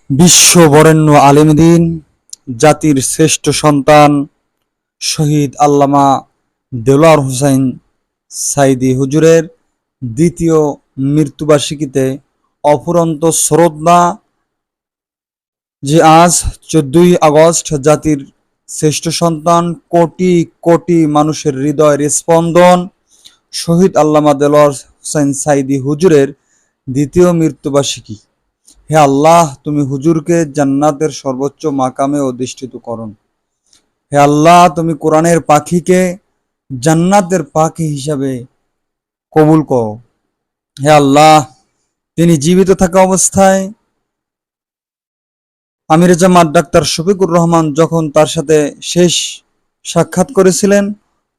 বিশ্ব বরেণ্য আলেমদ্বীন, জাতির শ্রেষ্ঠ সন্তান শহীদ আল্লামা দেলোয়ার হোসাইন সাঈদী হুজুরের দ্বিতীয় মৃত্যুবার্ষিকীতে অফুরন্ত শ্রদ্ধা যে আজ 14ই আগস্ট জাতির শ্রেষ্ঠ সন্তান, কোটি কোটি মানুষের হৃদয়ের স্পন্দন শহীদ আল্লামা দেলোয়ার হোসাইন সাঈদী হুজুরের দ্বিতীয় মৃত্যুবার্ষিকী। হে আল্লাহ, তুমি হুজুরকে জান্নাতের সর্বোচ্চ মাকামে অধিষ্ঠিত করুন। হে আল্লাহ, তুমি কোরআনের পাখিকে জান্নাতের পাখি হিসাবে কবুল করো। হে আল্লাহ, তিনি জীবিত থাকা অবস্থায় আমির জামাত ডাক্তার শফিকুর রহমান যখন তার সাথে শেষ সাক্ষাৎ করেছিলেন,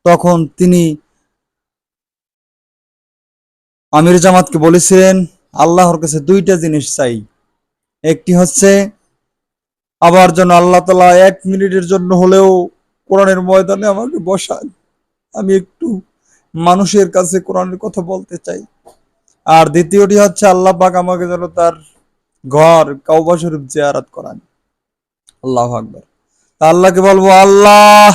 তখন তিনি আমির জামাতকে বলেছিলেন, আল্লাহর কাছে দুইটা জিনিস চাই। একটি হচ্ছে আবার যেন আল্লাহ তাআলা 1 মিনিটের জন্য হলেও কোরআনের ময়দানে আমাকে বসান, আমি একটু মানুষের কাছে কোরআনের কথা বলতে চাই। আর দ্বিতীয়টি হচ্ছে আল্লাহ পাক আমাকে যেন তার ঘর কাওবা শরীফ জিয়ারত করান। আল্লাহু আকবার। তা আল্লাহকে বলবো, আল্লাহ,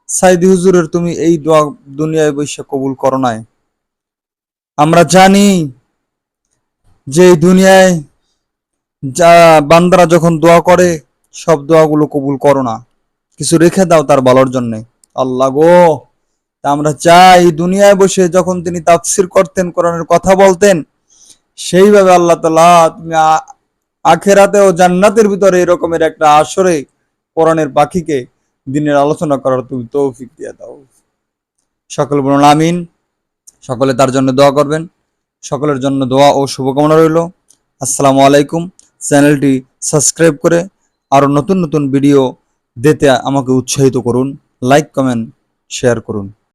সাঈদী হুজুরের তুমি এই দোয়া দুনিয়ায় বসে কবুল করো নাই। আমরা জানি যে এই দুনিয়ায় যা বান্দারা যখন দোয়া করে সব দোয়াগুলো কবুল করো না, কিছু রেখে দাও তার ভালোর জন্য। আল্লাহ গো, তা আমরা চাই দুনিয়ায় বসে যখন তিনি তাফসির করতেন, কোরআনের কথা বলতেন, সেইভাবে আল্লাহ তাআলা তুমি আখেরাতে ও জান্নাতের ভিতরে এরকমের একটা আসরে কোরআনের পাখিকে দিনের আলোচনা করার তুমি তৌফিক দিয়ে দাও। সকল বলুন আমিন। সকলে তার জন্য দোয়া করবেন। সকলের জন্য দোয়া ও শুভকামনা রইল। আসসালামু আলাইকুম। চ্যানেলটি সাবস্ক্রাইব করে আরো নতুন নতুন ভিডিও দিতে আমাকে উৎসাহিত করুন। লাইক, কমেন্ট, শেয়ার করুন।